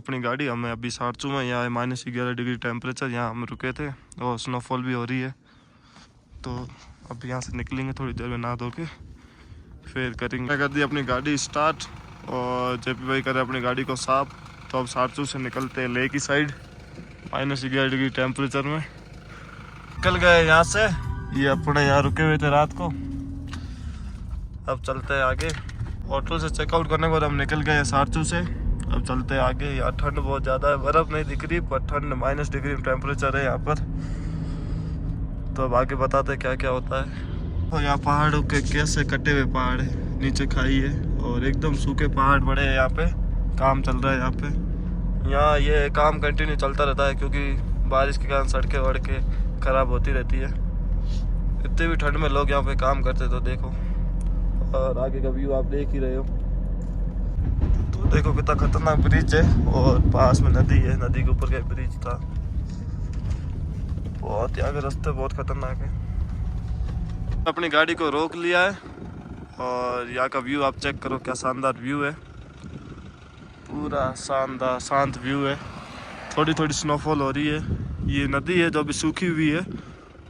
अपनी गाड़ी। हमें अभी सारचू में, यहाँ -11 डिग्री टेम्परेचर, यहाँ हम रुके थे और स्नोफॉल भी हो रही है। तो अब यहाँ से निकलेंगे थोड़ी देर में नहा धो के, फिर करेंगे। कर दी अपनी गाड़ी स्टार्ट और जेपी भाई करे अपनी गाड़ी को साफ। तो अब सारचू से निकलते हैं लेह की साइड, -11 डिग्री टेम्परेचर में निकल गए यहाँ से। ये अपने यहाँ रुके हुए थे रात को, अब चलते हैं आगे। होटल से चेकआउट करने के बाद हम निकल गए सारचू से, अब चलते हैं आगे। यहाँ ठंड बहुत ज़्यादा है, बर्फ़ नहीं दिख रही पर ठंड -डिग्री टेम्परेचर है यहाँ पर। तो अब आगे बताते हैं क्या क्या होता है। और यहाँ पहाड़ों के कैसे कटे हुए पहाड़ है, नीचे खाई है और एकदम सूखे पहाड़ बड़े हैं। यहाँ पे काम चल रहा है यहाँ पे। यहाँ ये काम कंटिन्यू चलता रहता है क्योंकि बारिश के कारण सड़कें वड़कें ख़राब होती रहती है। इतने भी ठंड में लोग यहाँ पे काम करते, तो देखो। और आगे का व्यू आप देख ही रहे हो, तो देखो कितना खतरनाक ब्रिज है और पास में नदी है, नदी के ऊपर का ब्रिज था। बहुत यहाँ के रास्ते बहुत खतरनाक है। अपनी गाड़ी को रोक लिया है और यहाँ का व्यू आप चेक करो, क्या शानदार व्यू है, पूरा शानदार शांत व्यू है। थोड़ी थोड़ी स्नोफॉल हो रही है। ये नदी है जो अभी सूखी हुई है,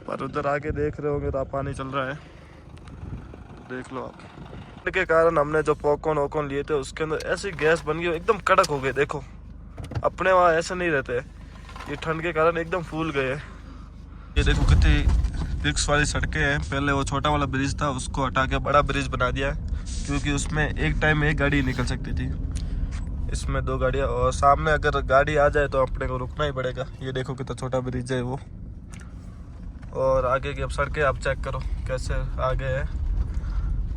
पर उधर आगे देख रहे होंगे तो पानी चल रहा है, देख लो आप। के कारण हमने जो पॉपकॉर्न वॉकॉर्न लिए थे उसके अंदर ऐसी गैस बन गई, एकदम कड़क हो गए। देखो अपने वहाँ ऐसे नहीं रहते, ये ठंड के कारण एकदम फूल गए। ये देखो कितनी रिक्स वाली सड़कें हैं। पहले वो छोटा वाला ब्रिज था, उसको हटा के बड़ा ब्रिज बना दिया है क्योंकि उसमें एक टाइम में एक गाड़ी निकल सकती थी, इसमें 2 गाड़ियाँ। और सामने अगर गाड़ी आ जाए तो अपने को रुकना ही पड़ेगा। ये देखो कितना छोटा ब्रिज है वो। और आगे की अब सड़कें आप चेक करो कैसे आगे है।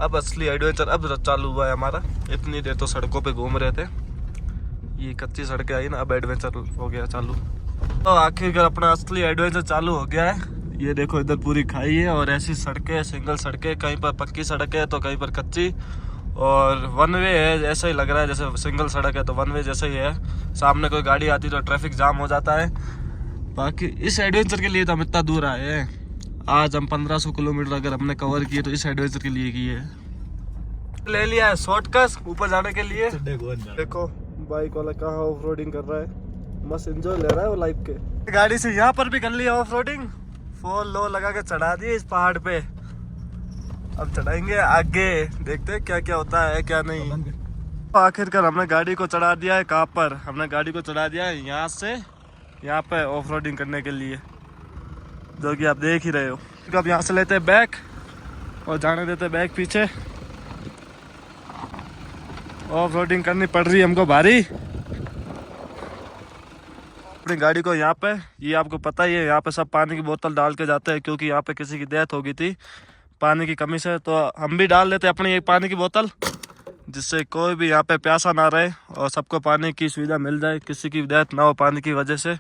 अब असली एडवेंचर अब चालू हुआ है हमारा। इतनी देर तो सड़कों पे घूम रहे थे, ये कच्ची सड़कें आई ना, अब एडवेंचर हो गया चालू। तो आखिरकार अपना असली एडवेंचर चालू हो गया है। ये देखो इधर पूरी खाई है और ऐसी सड़कें, सिंगल सड़कें, कहीं पर पक्की सड़क है तो कहीं पर कच्ची, और वन वे है। ऐसा ही लग रहा है जैसे सिंगल सड़क है तो वन वे जैसे ही है। सामने कोई गाड़ी आती तो ट्रैफिक जाम हो जाता है। बाकी इस एडवेंचर के लिए तो हम इतना दूर आए हैं। आज हम 1500 किलोमीटर अगर हमने कवर किए तो इस एडवेंचर के लिए किए है। ले लिया है शॉर्टकट ऊपर जाने के लिए। देखो बाइक वाला कहाँ ऑफ रोडिंग कर रहा है, मस्त एंजॉय ले रहा है वो लाइफ के। गाड़ी से यहाँ पर भी कर लिया ऑफ रोडिंग, 4 लो लगा के चढ़ा दिए इस पहाड़ पे। अब चढ़ाएंगे आगे, देखते हैं क्या क्या होता है क्या नहीं। तो आखिरकार हमने गाड़ी को चढ़ा दिया है। कहाँ पर? हमने गाड़ी को चढ़ा दिया है यहाँ से यहाँ पे ऑफ रोडिंग करने के लिए, जो कि आप देख ही रहे हो। अब यहाँ से लेते हैं बैक और जाने देते हैं बैक पीछे। ऑफ रोडिंग करनी पड़ रही है हमको भारी। अपनी गाड़ी को यहाँ पे, ये आपको पता ही है, यहाँ पे सब पानी की बोतल डाल के जाते हैं क्योंकि यहाँ पे किसी की डेथ हो गई थी पानी की कमी से। तो हम भी डाल देते अपनी एक पानी की बोतल, जिससे कोई भी यहाँ पे प्यासा ना रहे और सबको पानी की सुविधा मिल जाए, किसी की डेथ ना हो पानी की वजह से।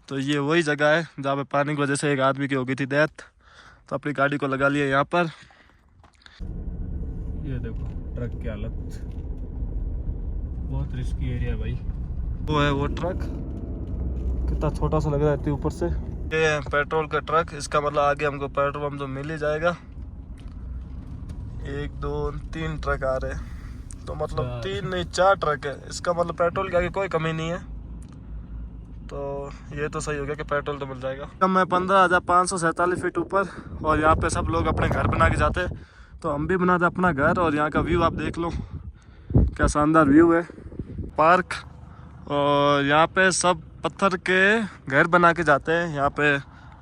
तो ये वही जगह है जहाँ पे पानी की वजह से एक आदमी की हो गई थी डेथ। तो अपनी गाड़ी को लगा लिया यहाँ पर। ये देखो ट्रक की हालत, बहुत रिस्की एरिया भाई। वो है वो ट्रक, कितना छोटा सा लग रहा है ऊपर से। ये है पेट्रोल का ट्रक, इसका मतलब आगे हमको पेट्रोल पंप तो मिल ही जाएगा। 1 2 3 ट्रक आ रहे हैं, तो मतलब 3 नहीं 4 ट्रक है। इसका मतलब पेट्रोल की आगे कोई कमी नहीं है। तो ये तो सही हो गया कि पेट्रोल तो मिल जाएगा। मैं 15,547 फीट ऊपर, और यहाँ पे सब लोग अपने घर बना के जाते हैं, तो हम भी बनाते अपना घर। और यहाँ का व्यू आप देख लो, क्या शानदार व्यू है। पार्क, और यहाँ पे सब पत्थर के घर बना के जाते हैं। यहाँ पे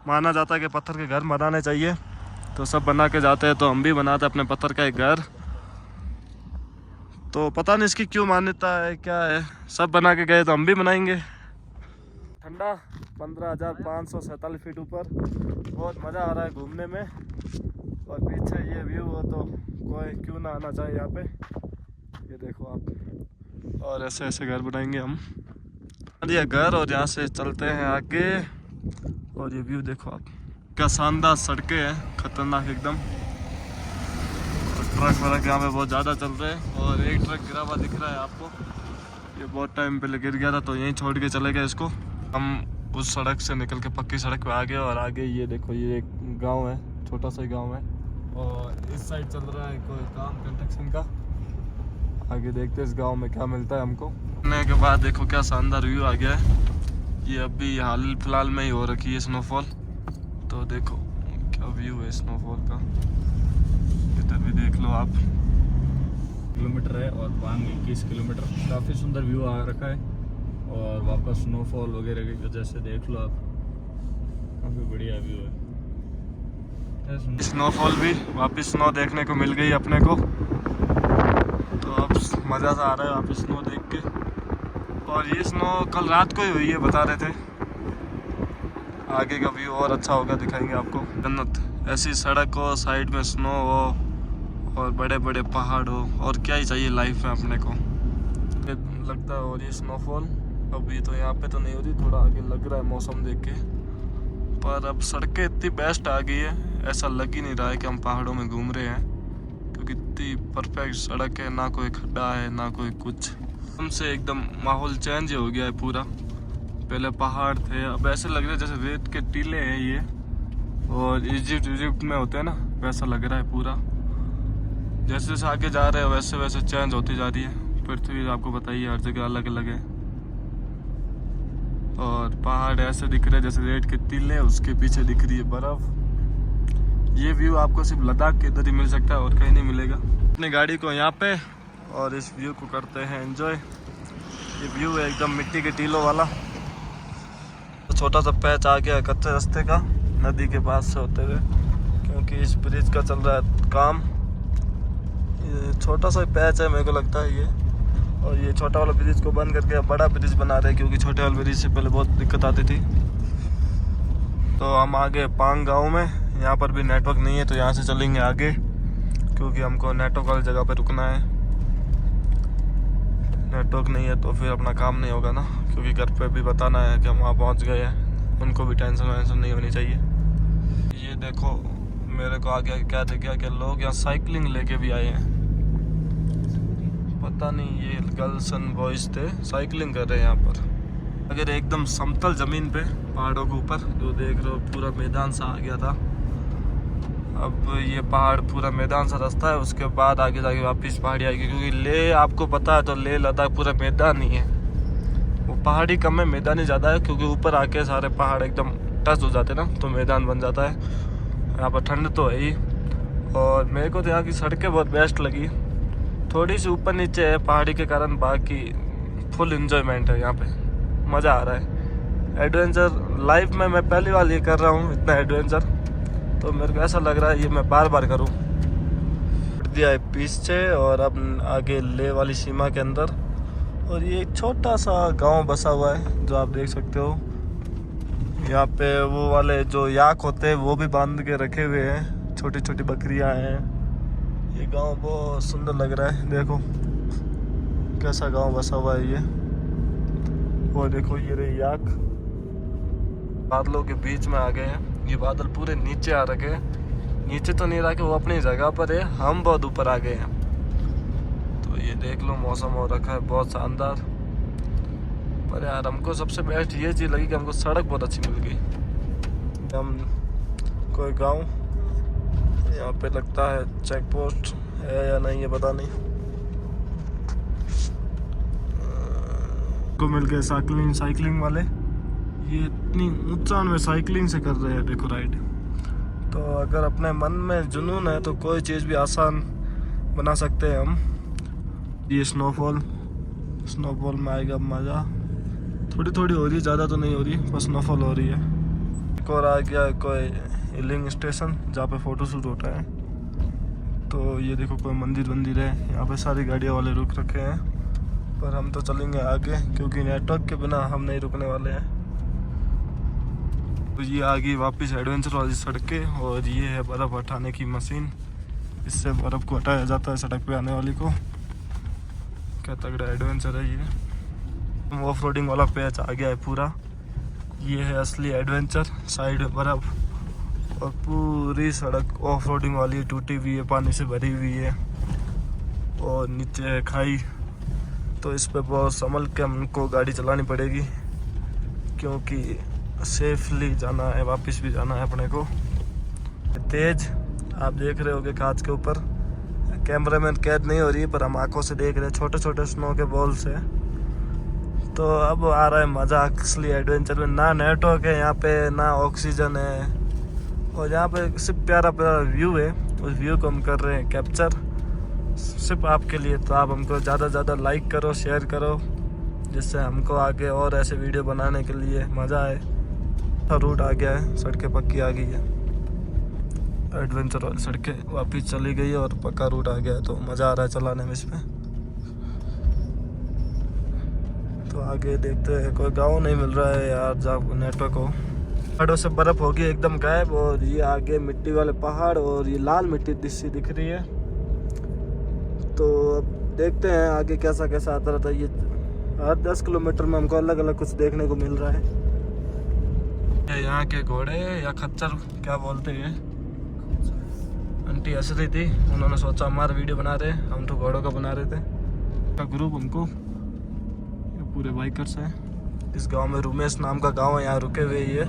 माना जाता है कि पत्थर के घर बनाने चाहिए, तो सब बना के जाते हैं। तो हम भी बनाते अपने पत्थर का एक घर। तो पता नहीं इसकी क्यों मान्यता है क्या है, सब बना के गए तो हम भी बनाएंगे। ठंडा 15,547 फीट ऊपर, बहुत मज़ा आ रहा है घूमने में। और पीछे ये व्यू हो तो कोई क्यों ना आना चाहिए यहाँ पे। ये देखो आप, और ऐसे ऐसे घर बनाएंगे हम। ये घर, और यहाँ से चलते हैं आगे। और ये व्यू देखो आप, क्या शानदार सड़कें हैं, खतरनाक एकदम। ट्रक वरक यहाँ पे बहुत ज़्यादा चल रहे हैं, और एक ट्रक गिरा हुआ दिख रहा है आपको। ये बहुत टाइम पहले गिर गया था, तो यहीं छोड़ के चले गए इसको। हम उस सड़क से निकल के पक्की सड़क पे आ गए। और आगे ये देखो, ये एक गांव है, छोटा सा गांव है, और इस साइड चल रहा है कोई काम कंस्ट्रक्शन का। आगे देखते हैं इस गांव में क्या मिलता है हमको। करने के बाद देखो क्या शानदार व्यू आ गया है। ये अभी हाल फिलहाल में ही हो रखी है स्नोफॉल। तो देखो क्या व्यू है स्नोफॉल का, इधर भी देख लो आप। किलोमीटर है और पांग 21 किलोमीटर। काफ़ी सुंदर व्यू आ रखा है और वापस स्नोफॉल वगैरह की वजह से देख लो आप, काफ़ी बढ़िया व्यू है। स्नोफॉल भी वापस स्नो देखने को मिल गई अपने को, तो अब मज़ा सा आ रहा है वापस स्नो देख के। और ये स्नो कल रात को ही हुई है बता रहे थे। आगे का व्यू और अच्छा होगा, दिखाएंगे आपको। जन्नत, ऐसी सड़क हो, साइड में स्नो हो और बड़े बड़े पहाड़ हो, और क्या ही चाहिए लाइफ में अपने को। लगता है और ये स्नोफॉल अभी तो यहाँ पे तो नहीं हो रही, थोड़ा आगे लग रहा है मौसम देख के। पर अब सड़कें इतनी बेस्ट आ गई है, ऐसा लग ही नहीं रहा है कि हम पहाड़ों में घूम रहे हैं, क्योंकि इतनी परफेक्ट सड़क है, ना कोई खड्डा है ना कोई कुछ। हमसे एकदम माहौल चेंज हो गया है पूरा। पहले पहाड़ थे, अब ऐसे लग रहा है जैसे रेत के टीले हैं ये, और इजिप्ट में होते हैं ना, वैसा लग रहा है पूरा। जैसे जैसे आगे जा रहे हैं वैसे वैसे चेंज होती जा रही है। पृथ्वी आपको बताइए हर जगह अलग अलग है, और पहाड़ ऐसे दिख रहे हैं जैसे रेत के टीले, उसके पीछे दिख रही है बर्फ। ये व्यू आपको सिर्फ लद्दाख के इधर ही मिल सकता है और कहीं नहीं मिलेगा। अपनी गाड़ी को यहाँ पे और इस व्यू को करते हैं एंजॉय। ये व्यू है एकदम मिट्टी के टीलों वाला। तो छोटा सा पैच आ गया कच्चे रास्ते का नदी के पास से होते हुए, क्योंकि इस ब्रिज का चल रहा है काम। ये छोटा सा पैच है मेरे को लगता है ये, और ये छोटा वाला ब्रिज को बंद करके अब बड़ा ब्रिज बना रहे हैं, क्योंकि छोटे वाले ब्रिज से पहले बहुत दिक्कत आती थी। तो हम आगे पांग गांव में, यहाँ पर भी नेटवर्क नहीं है, तो यहाँ से चलेंगे आगे, क्योंकि हमको नेटवर्क वाली जगह पे रुकना है। नेटवर्क नहीं है तो फिर अपना काम नहीं होगा ना, क्योंकि घर पे भी बताना है कि हम वहाँ पहुँच गए हैं, उनको भी टेंशन वेंशन नहीं होनी चाहिए। ये देखो मेरे को आगे क्या दिख गया कि लोग यहाँ साइकिलिंग लेके भी आए हैं। पता नहीं ये गर्ल्स एंड बॉयज थे, साइकिलिंग कर रहे हैं यहाँ पर। अगर एकदम समतल ज़मीन पे पहाड़ों के ऊपर जो देख रहे हो, पूरा मैदान सा आ गया था। अब ये पहाड़ पूरा मैदान सा रास्ता है, उसके बाद आगे जाके वापस पहाड़ी आएगी, क्योंकि ले आपको पता है तो ले लद्दाख पूरा मैदान ही है। वो पहाड़ी कम है, मैदानी ज़्यादा है, क्योंकि ऊपर आके सारे पहाड़ एकदम टच हो जाते ना, तो मैदान बन जाता है। यहाँ पर ठंड तो है ही, और मेरे को तो यहाँ की सड़कें बहुत बेस्ट लगी। थोड़ी सी ऊपर नीचे है पहाड़ी के कारण, बाकी फुल एंजॉयमेंट है यहाँ पे, मज़ा आ रहा है। एडवेंचर लाइफ में मैं पहली बार ये कर रहा हूँ, इतना एडवेंचर, तो मेरे को ऐसा लग रहा है ये मैं बार बार करूँ। दिया है पीछे और अब आगे ले वाली सीमा के अंदर, और ये एक छोटा सा गांव बसा हुआ है जो आप देख सकते हो। यहाँ पे वो वाले जो याक होते हैं वो भी बांध के रखे हुए हैं, छोटी छोटी बकरियां हैं। ये गांव बहुत सुंदर लग रहा है, देखो कैसा गांव बसा हुआ है ये। वो देखो ये रही याक, बादलों के बीच में आ गए हैं। ये बादल पूरे नीचे आ रखे हैं, नीचे तो नहीं रखे, वो अपनी जगह पर है, हम बहुत ऊपर आ गए हैं। तो ये देख लो मौसम हो रखा है बहुत शानदार। पर यार हमको सबसे बेस्ट ये चीज़ लगी कि हमको सड़क बहुत अच्छी मिल गई। हम कोई गांव, यहाँ पे लगता है चेक पोस्ट है या नहीं ये पता नहीं। को मिल गए साइकिलिंग वाले, ये इतनी ऊंचाई में साइकिलिंग से कर रहे हैं, देखो राइड। तो अगर अपने मन में जुनून है तो कोई चीज़ भी आसान बना सकते हैं हम। ये स्नोफॉल में आएगा मज़ा। थोड़ी थोड़ी हो रही है, ज़्यादा तो नहीं हो रही, बस स्नोफॉल हो रही है। एक और आ गया कोई हिलिंग स्टेशन जहाँ पे फ़ोटो शूट होता है। तो ये देखो कोई मंदिर है, यहाँ पे सारी गाड़ियाँ वाले रुक रखे हैं, पर हम तो चलेंगे आगे, क्योंकि नेटवर्क के बिना हम नहीं रुकने वाले हैं। तो ये आ गई वापस एडवेंचर वाली सड़कें, और ये है बर्फ़ हटाने की मशीन, इससे बर्फ़ को हटाया जाता है सड़क पे आने वाली को। क्या तगड़ा एडवेंचर है ये। ऑफ रोडिंग वाला पैच आ गया है पूरा, ये है असली एडवेंचर। साइड में बर्फ़ और पूरी सड़क ऑफ रोडिंग वाली टूटी हुई है, पानी से भरी हुई है, और नीचे है खाई। तो इस पे बहुत संभल के हमको गाड़ी चलानी पड़ेगी, क्योंकि सेफली जाना है, वापस भी जाना है अपने को। तेज आप देख रहे होगे कांच के ऊपर, कैमरे में कैद नहीं हो रही है, पर हम आंखों से देख रहे हैं। छोटे छोटे स्नो के बॉल्स है, तो अब आ रहा है मज़ा असली एडवेंचर में। ना नेटवर्क है यहाँ पे, ना ऑक्सीजन है, और यहाँ पे सिर्फ प्यारा प्यारा व्यू है। उस व्यू को हम कर रहे हैं कैप्चर सिर्फ आपके लिए। तो आप हमको ज़्यादा से ज़्यादा लाइक करो, शेयर करो, जिससे हमको आगे और ऐसे वीडियो बनाने के लिए मज़ा आए। रूट आ गया है, सड़कें पक्की आ गई है, एडवेंचर वाली सड़कें वापिस चली गई है और पक्का रूट आ गया है। तो मज़ा आ रहा है चलाने में इसमें। तो आगे देखते हैं, कोई गांव नहीं मिल रहा है यार जहाँ नेटवर्क हो। पहाड़ों से बर्फ़ होगी एकदम गायब, और ये आगे मिट्टी वाले पहाड़ और ये लाल मिट्टी दिख रही है। तो अब देखते हैं आगे कैसा कैसा आता रहता है। ये हर 10 किलोमीटर में हमको अलग अलग कुछ देखने को मिल रहा है। यहाँ के घोड़े या खच्चर क्या बोलते हैं, आंटी हंस रही थी, उन्होंने सोचा हमारा वीडियो बना रहे, हम तो घोड़ों का बना रहे थे। का ग्रुप हमको, ये पूरे बाइकर्स हैं। इस गांव में रुमेश नाम का गांव है, यहाँ रुके हुए ही है,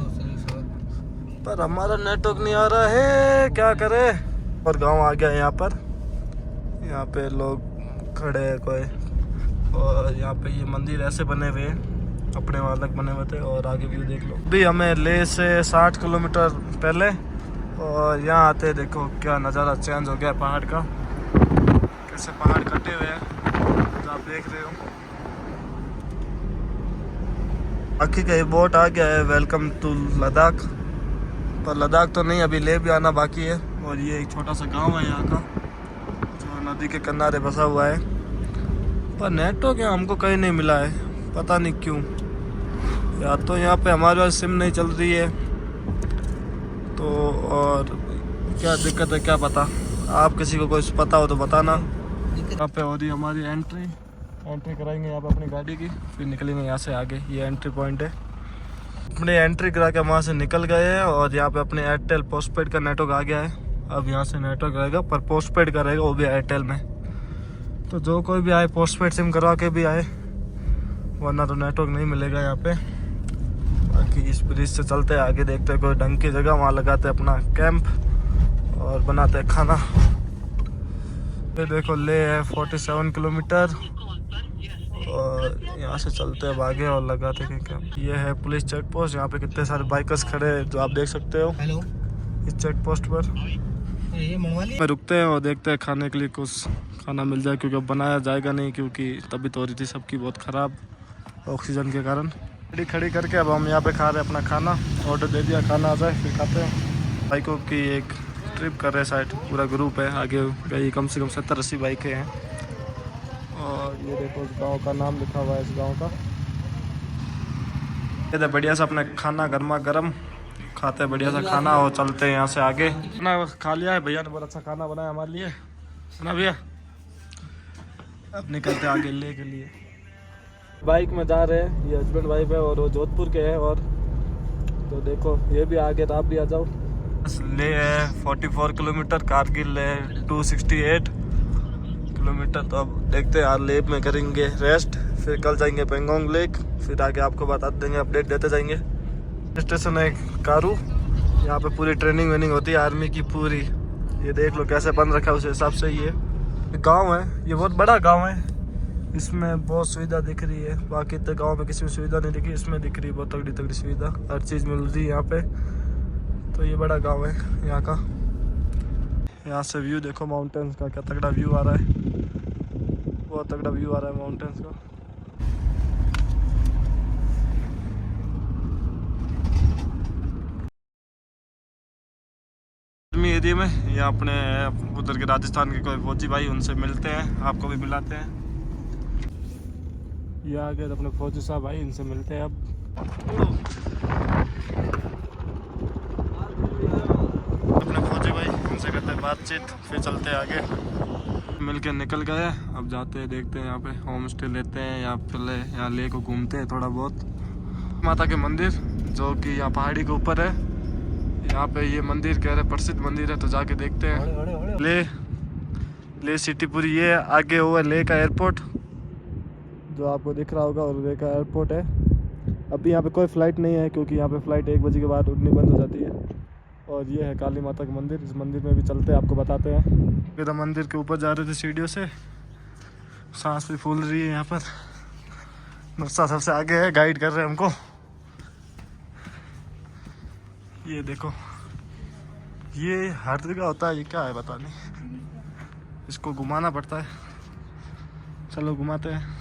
पर हमारा नेटवर्क नहीं आ रहा है, क्या करे। और गांव आ गया यहाँ पर, यहाँ पे लोग खड़े हैं कोई, और यहाँ पे ये मंदिर ऐसे बने हुए हैं, अपने वहाँ अलग बने हुए थे। और आगे व्यू देख लो। अभी हमें ले से 60 किलोमीटर पहले, और यहाँ आते देखो क्या नज़ारा चेंज हो गया पहाड़ का, कैसे पहाड़ कटे हुए हैं जो आप देख रहे हो। बाकी का ये बोट आ गया है, वेलकम टू लद्दाख। पर लद्दाख तो नहीं, अभी ले भी आना बाकी है। और ये एक छोटा सा गांव है यहाँ का, जो नदी के किनारे बसा हुआ है। पर नेटवर्क यहाँ हमको कहीं नहीं मिला है, पता नहीं क्यों। या तो यहाँ पे हमारे पास सिम नहीं चल रही है, तो और क्या दिक्कत है क्या पता। आप किसी को कुछ पता हो तो बताना। यहाँ पे हो रही हमारी एंट्री कराएंगे यहाँ पे अपनी गाड़ी की, फिर निकलेंगे यहाँ से आगे। ये एंट्री पॉइंट है। अपने एंट्री करा के वहाँ से निकल गए हैं, और यहाँ पे अपने एयरटेल पोस्टपेड का नेटवर्क आ गया है। अब यहाँ से नेटवर्क रहेगा, पर पोस्टपेड का रहेगा, वो भी एयरटेल में। तो जो कोई भी आए पोस्टपेड सिम करवा के भी आए, वरना तो नेटवर्क नहीं मिलेगा यहाँ पे। बाकी इस ब्रिज से चलते हैं आगे, देखते हैं कोई ढंग की जगह, वहाँ लगाते हैं अपना कैंप और बनाते हैं खाना। ये देखो ले है 47 किलोमीटर, और यहाँ से चलते हैं आगे और लगाते हैं कैंप। ये है पुलिस चेक पोस्ट, यहाँ पे कितने सारे बाइकर्स खड़े हैं जो आप देख सकते हो। हेलो, इस चेक पोस्ट पर ये रुकते हैं और देखते हैं खाने के लिए कुछ खाना मिल जाए, क्योंकि अब बनाया जाएगा नहीं, क्योंकि तबीयत हो रही थी सबकी बहुत ख़राब ऑक्सीजन के कारण। गाड़ी खड़ी करके अब हम यहाँ पे खा रहे हैं अपना खाना। ऑर्डर दे दिया, खाना आ जाए फिर खाते हैं। बाइकों की एक ट्रिप कर रहे हैं साइड, पूरा ग्रुप है आगे गई, कम से कम 70-80 बाइकें हैं। और ये देखो इस गाँव का नाम लिखा हुआ है, इस गाँव का। ये तो बढ़िया सा अपना खाना गर्मा गर्म खाते हैं, बढ़िया सा खाना, और चलते हैं यहाँ से आगे। खाना खा लिया है, भैया ने बहुत अच्छा खाना बनाया हमारे लिए, है ना भैया। अब निकलते हैं आगे ले के लिए। बाइक में जा रहे हैं, ये हस्बैंड वाइफ है, और वो जोधपुर के हैं। और तो देखो ये भी आगे, तो आप भी आ जाओ। ले है 44 किलोमीटर, कारगिल है 268 किलोमीटर। तो अब देखते हैं यार, लेप में करेंगे रेस्ट, फिर कल जाएंगे पेंगोंग लेक, फिर आगे आपको बता देंगे, अपडेट देते जाएंगे। स्टेशन है कारू, यहाँ पे पूरी ट्रेनिंग वेनिंग होती है आर्मी की पूरी। ये देख लो कैसे बन रखा है, उस हिसाब से ये गांव है। ये बहुत बड़ा गांव है, इसमें बहुत सुविधा दिख रही है। बाकी इतने गांव में किसी में सुविधा नहीं दिखी, इसमें दिख रही है बहुत तगड़ी तगड़ी सुविधा, हर चीज़ मिल रही है यहाँ पे। तो ये बड़ा गांव है यहाँ का। यहाँ से व्यू देखो माउंटेन्स का, क्या तगड़ा व्यू आ रहा है, बहुत तगड़ा व्यू आ रहा है माउंटेन्स का। एरिया में या अपने उधर के राजस्थान के कोई फौजी भाई, उनसे मिलते हैं, आपको भी मिलाते हैं। ये आ गए अपने फौजी साहब भाई, इनसे मिलते हैं अब। अपने फौजी भाई, उनसे करते हैं बातचीत, फिर चलते हैं आगे। मिलके निकल गए, अब जाते हैं, देखते हैं यहाँ पे होम स्टे लेते हैं, या पहले यहाँ ले को घूमते हैं थोड़ा बहुत। माता के मंदिर जो कि यहाँ पहाड़ी के ऊपर है, यहाँ पे ये मंदिर कह रहे प्रसिद्ध मंदिर है, तो जाके देखते हैं। ले सिटी पूरी, ये आगे हुआ ले का एयरपोर्ट जो आपको दिख रहा होगा, और ले का एयरपोर्ट है। अभी यहाँ पे कोई फ़्लाइट नहीं है, क्योंकि यहाँ पे फ़्लाइट 1 बजे के बाद उड़नी बंद हो जाती है। और ये है काली माता का मंदिर, इस मंदिर में भी चलते हैं, आपको बताते हैं। फिर मंदिर के ऊपर जा रहे थे सीढ़ियों से, सांस भी फूल रही है यहाँ पर। नर्सा सबसे आगे है, गाइड कर रहे हैं हमको। ये देखो, ये हर जगह होता है, ये क्या है पता नहीं, इसको घुमाना पड़ता है। चलो घुमाते हैं।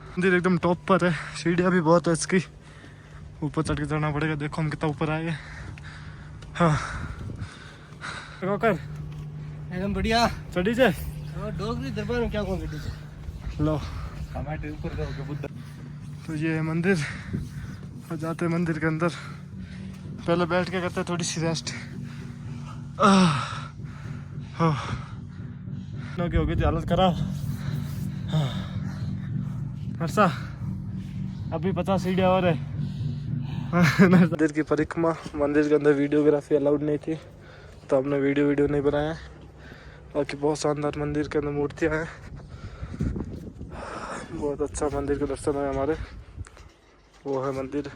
मंदिर एकदम टॉप पर है, सीढ़ियाँ भी बहुत है इसकी, ऊपर चढ़ के चढ़ना पड़ेगा। देखो हम कितना ऊपर आए हैं। हाँ कर एकदम बढ़िया चढ़ी जाए। डोगरी दरबार में क्या कौन गड्डी लो हमारे ऊपर का बुद्ध। तो ये है मंदिर, और जाते हैं मंदिर के अंदर। पहले बैठ के करते हैं थोड़ी सी रेस्ट। की हो गई थी हालत खराब। हर्षा अभी 50 सीढ़ियाँ और है। मंदिर की परिक्रमा, मंदिर के अंदर वीडियोग्राफी अलाउड नहीं थी तो हमने वीडियो नहीं बनाया। बाकी बहुत शानदार मंदिर के अंदर मूर्तियाँ हैं, बहुत अच्छा मंदिर के दर्शन है हमारे। वो है मंदिर,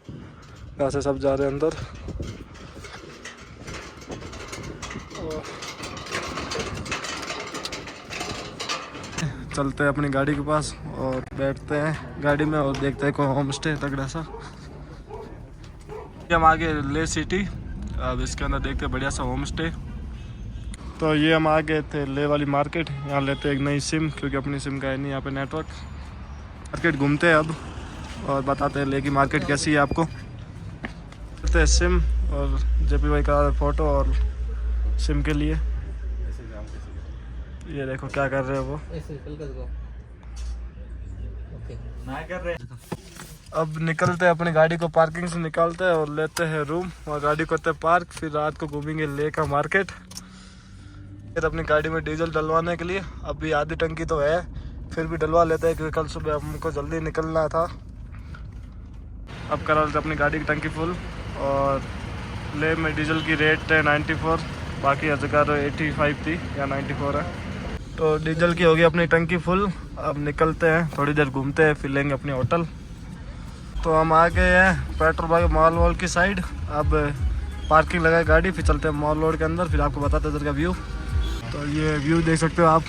यहाँ से सब जा रहे हैं अंदर। चलते हैं अपनी गाड़ी के पास और बैठते हैं गाड़ी में और देखते हैं कोई होम स्टे तगड़ा सा। हम आगे ले सिटी, अब इसके अंदर देखते हैं बढ़िया सा होम स्टे। तो ये हम आ गए थे ले वाली मार्केट, यहाँ लेते हैं एक नई सिम क्योंकि अपनी सिम का है नहीं यहाँ पे नेटवर्क। मार्केट घूमते हैं अब और बताते हैं ले की मार्केट कैसी है आपको। करते हैं सिम और जेपी भाई का फ़ोटो और सिम के लिए। ये देखो क्या कर रहे हो वो। अब निकलते हैं, अपनी गाड़ी को पार्किंग से निकालते हैं और लेते हैं रूम और गाड़ी करते हैं पार्क। फिर रात को घूमेंगे ले का मार्केट, फिर अपनी गाड़ी में डीजल डलवाने के लिए। अभी आधी टंकी तो है, फिर भी डलवा लेते हैं क्योंकि कल सुबह हमको जल्दी निकलना था। अब करा लेते अपनी गाड़ी की टंकी फुल। और ले में डीजल की रेट है 94, बाकी हर जगह तो 85 थी या 94 है। तो डीजल की होगी अपनी टंकी फुल। अब निकलते हैं, थोड़ी देर घूमते हैं, फिर लेंगे अपनी होटल। तो हम आ गए हैं पेट्रोल भाई मॉल वॉल की साइड। अब पार्किंग लगाए गाड़ी, फिर चलते हैं मॉल रोड के अंदर, फिर आपको बताते हैं इधर का व्यू। तो ये व्यू देख सकते हो आप,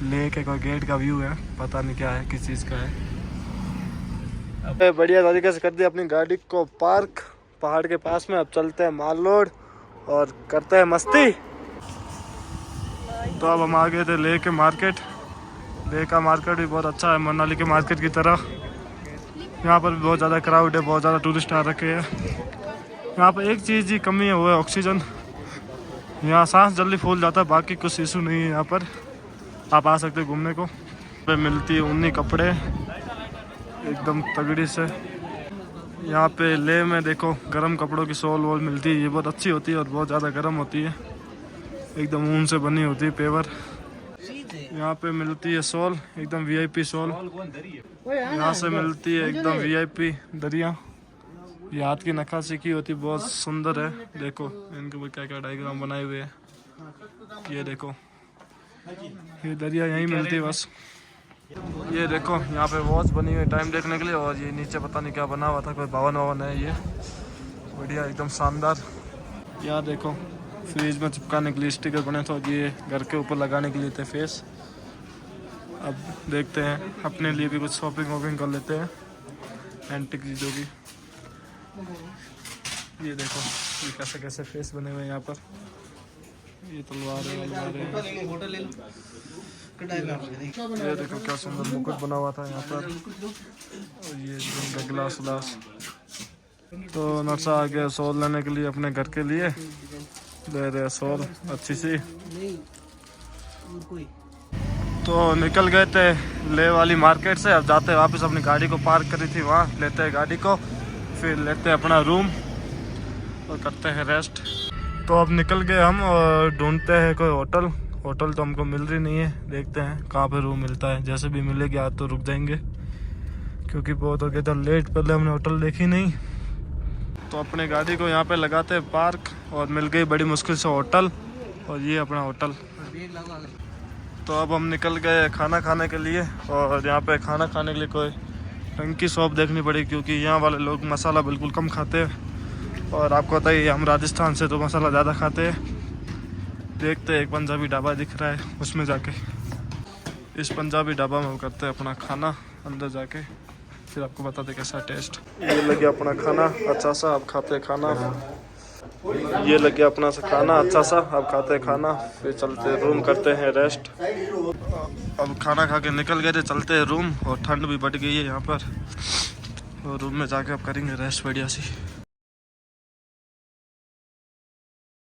लेक है, कोई गेट का व्यू है, पता नहीं क्या है, किस चीज़ का है। अब बढ़िया तरीके से कर दिया अपनी गाड़ी को पार्क पहाड़ के पास में। अब चलते हैं मॉल रोड और करते हैं मस्ती। तो अब हम आ गए थे ले के मार्केट। ले का मार्केट भी बहुत अच्छा है, मनाली के मार्केट की तरह। यहाँ पर भी बहुत ज़्यादा क्राउड है, बहुत ज़्यादा टूरिस्ट आ रखे हैं। यहाँ पर एक चीज़ की कमी है, वो है ऑक्सीजन। यहाँ सांस जल्दी फूल जाता है, बाकी कुछ इशू नहीं है। यहाँ पर आप आ सकते हैं घूमने को। पे मिलती है ऊनी कपड़े एकदम तगड़ी से। यहाँ पे ले में देखो गर्म कपड़ों की शॉल वॉल मिलती है, ये बहुत अच्छी होती है और बहुत ज़्यादा गर्म होती है, एकदम ऊन से बनी होती है पेवर। यहाँ पे मिलती है शॉल, एकदम वीआईपी शॉल। यहाँ से मिलती है एकदम वीआईपी दरिया, ये हाथ की नक्काशी की होती, बहुत सुंदर है। देखो इनके ऊपर क्या क्या डायग्राम बनाए हुए हैं। ये देखो ये दरिया यहीं मिलती है बस। ये देखो यहाँ पे वॉच बनी हुई है टाइम देखने के लिए, और ये नीचे पता नहीं क्या बना हुआ था, कोई भवन ववन है। ये बढ़िया एकदम शानदार। यहाँ देखो फ्रिज में चिपकाने के लिए स्टिकर बने थे, ये घर के ऊपर लगाने के लिए थे फेस। अब देखते हैं अपने लिए भी कुछ शॉपिंग वॉपिंग कर लेते हैं एंटिक चीज़ों की। ये देखो ये कैसे कैसे फेस बने हुए हैं यहाँ पर। ये तलवार है, ये देखो क्या सुंदर मुकुट बना हुआ था यहाँ पर। और ये ग्लास व्लास। तो नर्सा आ गया शॉल लेने के लिए अपने घर के लिए, ले रहे शॉल अच्छी सी। तो निकल गए थे ले वाली मार्केट से। अब जाते हैं वापस, अपनी गाड़ी को पार्क करी थी वहाँ, लेते हैं गाड़ी को, फिर लेते हैं अपना रूम और करते हैं रेस्ट। तो अब निकल गए हम और ढूंढते हैं कोई होटल। होटल तो हमको मिल रही नहीं है, देखते हैं कहाँ पे रूम मिलता है। जैसे भी मिलेगी आज तो रुक जाएंगे क्योंकि बहुत हो गया था लेट, पहले हमने होटल देखी नहीं। तो अपने गाड़ी को यहाँ पे लगाते हैं पार्क और मिल गई बड़ी मुश्किल से होटल, और ये अपना होटल। तो अब हम निकल गए खाना खाने के लिए, और यहाँ पे खाना खाने के लिए कोई ढंग की शॉप देखनी पड़ी क्योंकि यहाँ वाले लोग मसाला बिल्कुल कम खाते हैं, और आपको पता ही हम राजस्थान से तो मसाला ज़्यादा खाते हैं। देखते हैं एक पंजाबी ढाबा दिख रहा है, उसमें जाके इस पंजाबी ढाबा में हम करते हैं अपना खाना अंदर जाके, फिर आपको बताते कैसा टेस्ट। ये लग गया अपना खाना अच्छा सा, अब खाते हैं खाना। ये लग गया अपना खाना अच्छा सा, अब खाते हैं खाना, फिर चलते रूम करते हैं रेस्ट। अब खाना खा के निकल गए थे, चलते हैं रूम, और ठंड भी बढ़ गई है यहाँ पर, और रूम में जाके अब करेंगे रेस्ट बढ़िया सी।